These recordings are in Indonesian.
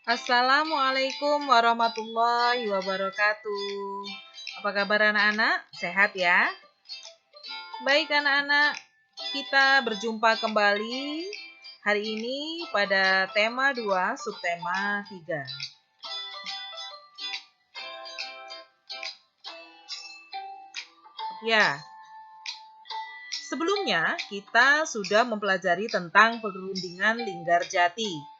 Assalamualaikum warahmatullahi wabarakatuh. Apa kabar anak-anak? Sehat ya? Baik anak-anak, kita berjumpa kembali hari ini pada tema 2, subtema 3. Ya, sebelumnya kita sudah mempelajari tentang perundingan Linggarjati.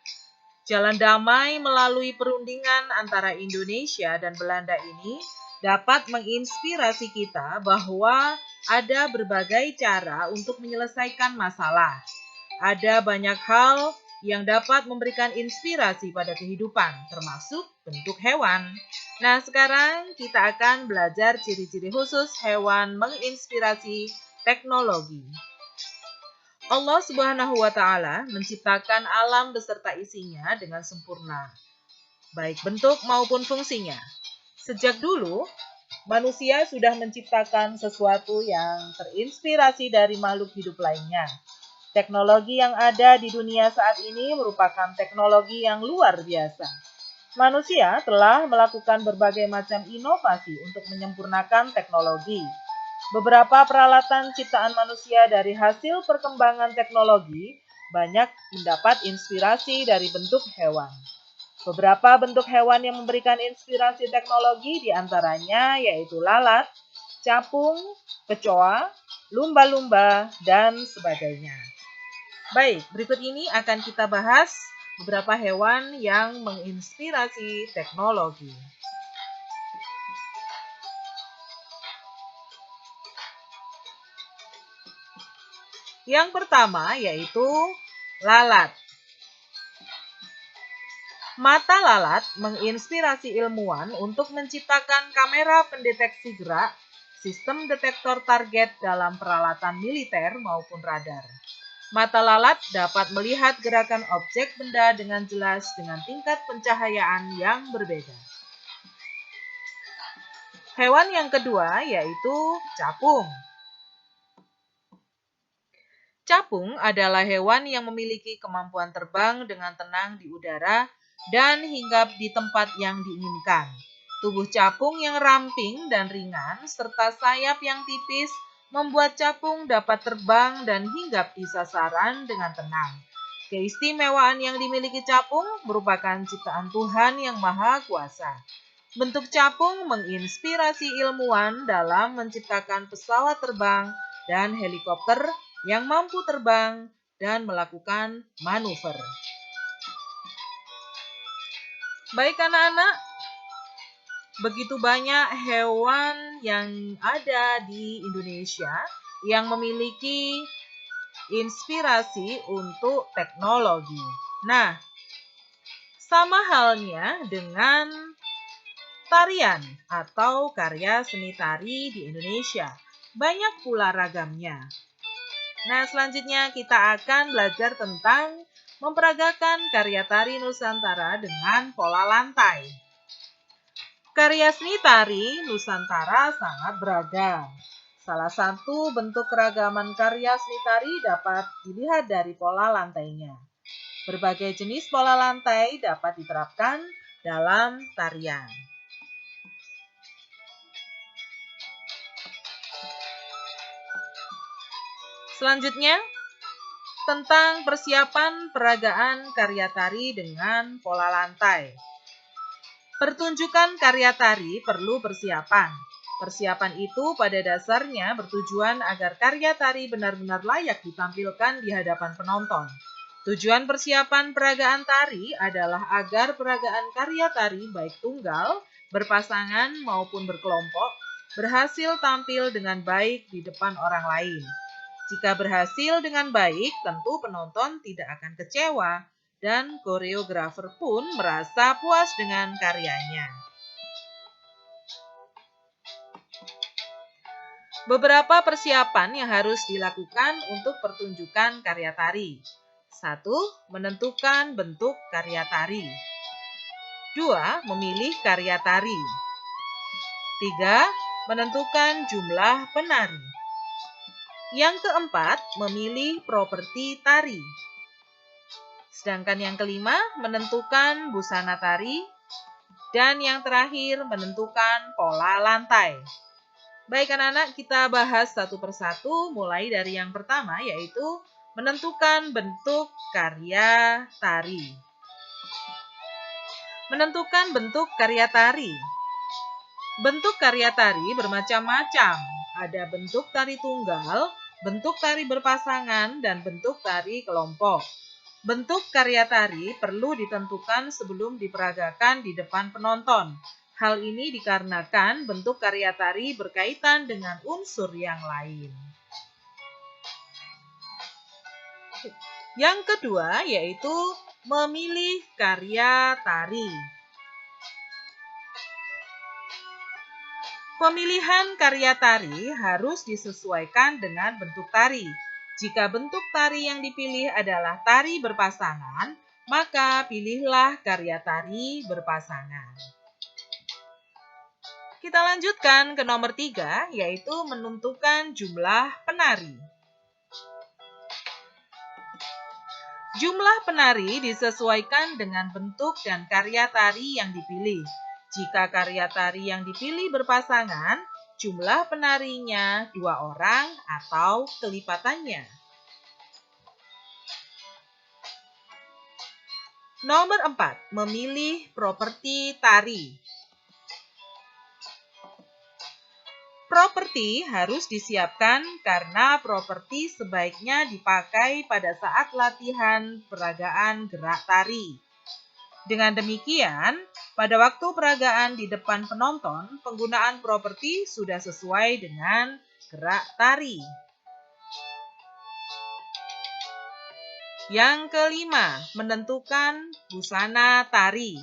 Jalan damai melalui perundingan antara Indonesia dan Belanda ini dapat menginspirasi kita bahwa ada berbagai cara untuk menyelesaikan masalah. Ada banyak hal yang dapat memberikan inspirasi pada kehidupan, termasuk bentuk hewan. Nah, sekarang kita akan belajar ciri-ciri khusus hewan menginspirasi teknologi. Allah Subhanahu wa Ta'ala menciptakan alam beserta isinya dengan sempurna, baik bentuk maupun fungsinya. Sejak dulu, manusia sudah menciptakan sesuatu yang terinspirasi dari makhluk hidup lainnya. Teknologi yang ada di dunia saat ini merupakan teknologi yang luar biasa. Manusia telah melakukan berbagai macam inovasi untuk menyempurnakan teknologi. Beberapa peralatan ciptaan manusia dari hasil perkembangan teknologi banyak mendapat inspirasi dari bentuk hewan. Beberapa bentuk hewan yang memberikan inspirasi teknologi diantaranya yaitu lalat, capung, kecoa, lumba-lumba, dan sebagainya. Baik, berikut ini akan kita bahas beberapa hewan yang menginspirasi teknologi. Yang pertama yaitu lalat. Mata lalat menginspirasi ilmuwan untuk menciptakan kamera pendeteksi gerak, sistem detektor target dalam peralatan militer maupun radar. Mata lalat dapat melihat gerakan objek benda dengan jelas dengan tingkat pencahayaan yang berbeda. Hewan yang kedua yaitu capung. Capung adalah hewan yang memiliki kemampuan terbang dengan tenang di udara dan hinggap di tempat yang diinginkan. Tubuh capung yang ramping dan ringan serta sayap yang tipis membuat capung dapat terbang dan hinggap di sasaran dengan tenang. Keistimewaan yang dimiliki capung merupakan ciptaan Tuhan yang Maha Kuasa. Bentuk capung menginspirasi ilmuwan dalam menciptakan pesawat terbang dan helikopter yang mampu terbang dan melakukan manuver. Baik anak-anak, begitu banyak hewan yang ada di Indonesia yang memiliki inspirasi untuk teknologi. Nah, sama halnya dengan tarian atau karya seni tari di Indonesia. Banyak pula ragamnya. Nah, selanjutnya kita akan belajar tentang memperagakan karya tari Nusantara dengan pola lantai. Karya seni tari Nusantara sangat beragam. Salah satu bentuk keragaman karya seni tari dapat dilihat dari pola lantainya. Berbagai jenis pola lantai dapat diterapkan dalam tarian. Selanjutnya, tentang persiapan peragaan karya tari dengan pola lantai. Pertunjukan karya tari perlu persiapan. Persiapan itu pada dasarnya bertujuan agar karya tari benar-benar layak ditampilkan di hadapan penonton. Tujuan persiapan peragaan tari adalah agar peragaan karya tari baik tunggal, berpasangan maupun berkelompok berhasil tampil dengan baik di depan orang lain. Jika berhasil dengan baik, tentu penonton tidak akan kecewa dan koreografer pun merasa puas dengan karyanya. Beberapa persiapan yang harus dilakukan untuk pertunjukan karya tari. 1. Menentukan bentuk karya tari. 2. Memilih karya tari. 3. Menentukan jumlah penari. Yang keempat, memilih properti tari. Sedangkan yang kelima, menentukan busana tari. Dan yang terakhir, menentukan pola lantai. Baik anak-anak, kita bahas satu persatu mulai dari yang pertama, yaitu menentukan bentuk karya tari. Menentukan bentuk karya tari. Bentuk karya tari bermacam-macam. Ada bentuk tari tunggal, bentuk tari berpasangan, dan bentuk tari kelompok. Bentuk karya tari perlu ditentukan sebelum diperagakan di depan penonton. Hal ini dikarenakan bentuk karya tari berkaitan dengan unsur yang lain. Yang kedua yaitu memilih karya tari. Pemilihan karya tari harus disesuaikan dengan bentuk tari. Jika bentuk tari yang dipilih adalah tari berpasangan, maka pilihlah karya tari berpasangan. Kita lanjutkan ke nomor 3, yaitu menentukan jumlah penari. Jumlah penari disesuaikan dengan bentuk dan karya tari yang dipilih. Jika karya tari yang dipilih berpasangan, jumlah penarinya 2 orang atau kelipatannya. Nomor 4, memilih properti tari. Properti harus disiapkan karena properti sebaiknya dipakai pada saat latihan peragaan gerak tari. Dengan demikian, pada waktu peragaan di depan penonton, penggunaan properti sudah sesuai dengan gerak tari. Yang kelima, menentukan busana tari.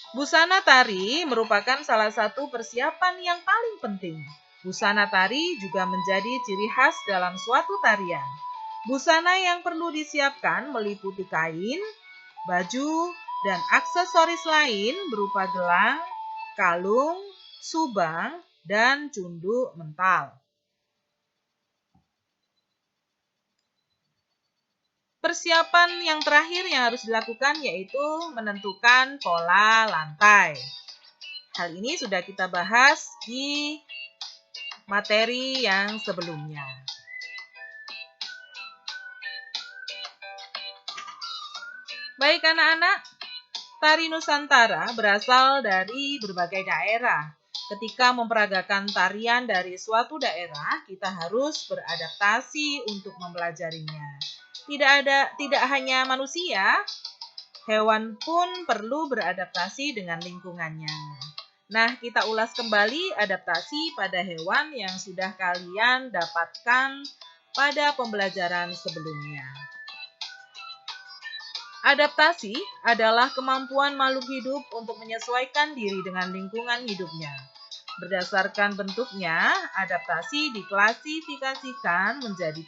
Busana tari merupakan salah satu persiapan yang paling penting. Busana tari juga menjadi ciri khas dalam suatu tarian. Busana yang perlu disiapkan meliputi kain, baju, dan aksesoris lain berupa gelang, kalung, subang, dan cunduk mental. Persiapan yang terakhir yang harus dilakukan yaitu menentukan pola lantai. Hal ini sudah kita bahas di materi yang sebelumnya. Baik anak-anak, tari Nusantara berasal dari berbagai daerah. Ketika memperagakan tarian dari suatu daerah, kita harus beradaptasi untuk mempelajarinya. Tidak hanya manusia, hewan pun perlu beradaptasi dengan lingkungannya. Nah, kita ulas kembali adaptasi pada hewan yang sudah kalian dapatkan pada pembelajaran sebelumnya. Adaptasi adalah kemampuan makhluk hidup untuk menyesuaikan diri dengan lingkungan hidupnya. Berdasarkan bentuknya, adaptasi diklasifikasikan menjadi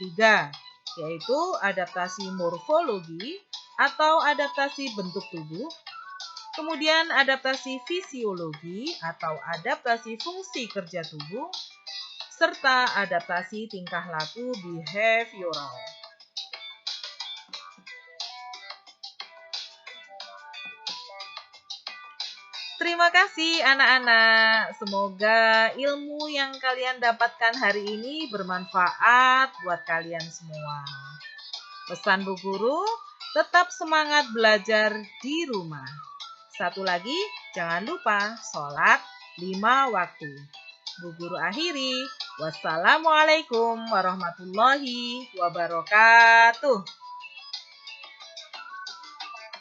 3, yaitu adaptasi morfologi atau adaptasi bentuk tubuh, kemudian adaptasi fisiologi atau adaptasi fungsi kerja tubuh, serta adaptasi tingkah laku behavioral. Terima kasih anak-anak. Semoga ilmu yang kalian dapatkan hari ini bermanfaat buat kalian semua. Pesan Bu Guru, tetap semangat belajar di rumah. Satu lagi, jangan lupa sholat 5 waktu. Bu Guru akhiri. Wassalamualaikum warahmatullahi wabarakatuh.